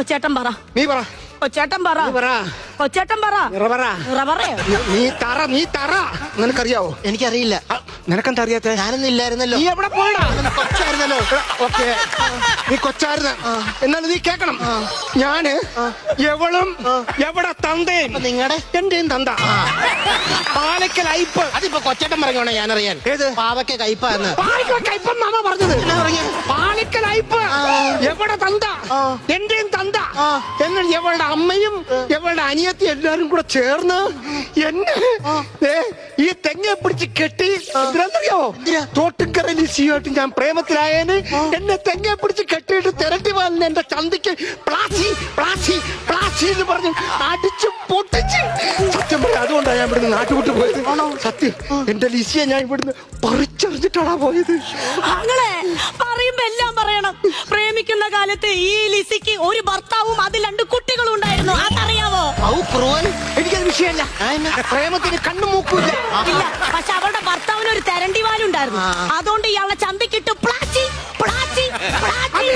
കൊച്ചേട്ടൻ പറ. നീ പറ. കൊച്ചേട്ടൻ പറ. കൊച്ചേട്ടൻ പറ. നീ തറ നിനക്കറിയാവോ? എനിക്കറിയില്ല. നിനക്കെന്താ അറിയാത്ത? ഞാനൊന്നും ഇല്ലായിരുന്നല്ലോ. നീ എവിടെ പോയടാ? കൊച്ചായിരുന്നല്ലോ. ഓക്കെ, നീ കൊച്ചായിരുന്നു. എന്നാലും നീ കേക്കണം, ഞാന് എവളും എവിടെ തന്തയും നിങ്ങളുടെ എന്റെയും തന്ത പാലക്കൽ അയപ്പ്. അതിപ്പോ കൊച്ചേട്ടൻ പറഞ്ഞോണേ ഞാനറിയാൻ. ഏത്? പാവയ്ക്ക കയ്പാന്ന്. പാലക്കൽ കയ്പെന്നാണോ പറഞ്ഞത്? പാലക്കൽ അയപ്പ് എവിടെ തന്ത എന്റെയും തന്ത. എന്നാൽ എവളുടെ അമ്മയും എവളുടെ അനിയത്തി എല്ലാരും കൂടെ ചേർന്ന് എന്നെ ഈ തെങ്ങെ പിടിച്ച് കെട്ടി എന്തിനാന്നറിയോ? തോട്ടുകര ലിസിയുമായിട്ട് ഞാൻ പ്രേമത്തിലായേന് എന്നെ തെങ്ങെ പിടിച്ച് കെട്ടിയിട്ട് തിരട്ടി വാലിന് എന്റെ ചന്തിക്ക് പ്ലാസി പ്ലാസി പ്ലാസി എന്ന് പറഞ്ഞ് അടിച്ച് പൊട്ടിച്ച്. സത്യം പറയാം, അതുകൊണ്ടാണ് ഞാൻ ഇവിടുന്ന് നാട്ടുവിട്ട് പോയത്. സത്യം, എന്റെ ലിസിയെ ഞാൻ ഇവിടുന്ന് പറിച്ചറിഞ്ഞിട്ടാണാ പോയത്. അങ്ങനെ പറയുമ്പോ എല്ലാം പറയണം. പ്രേമിക്കുന്ന കാലത്ത് ഈ ലിസിക്ക് ഒരു ഭർത്താവും അതിൽ 2 കുട്ടികളും ഉണ്ടായിരുന്നു. അതറിയാവോ? എനിക്കത് വിഷയമല്ല. പ്രേമത്തിന് കണ്ണു മൂക്കൂല്ല. ഇല്ല, പക്ഷെ അവളുടെ ഭർത്താവിന് ഒരു തെരണ്ടിവാലുണ്ടായിരുന്നു. അതുകൊണ്ട് ഇയാളെ ചന്തിക്കിട്ട് പ്ലാച്ചി പ്ലാച്ചി പ്ലാച്ചി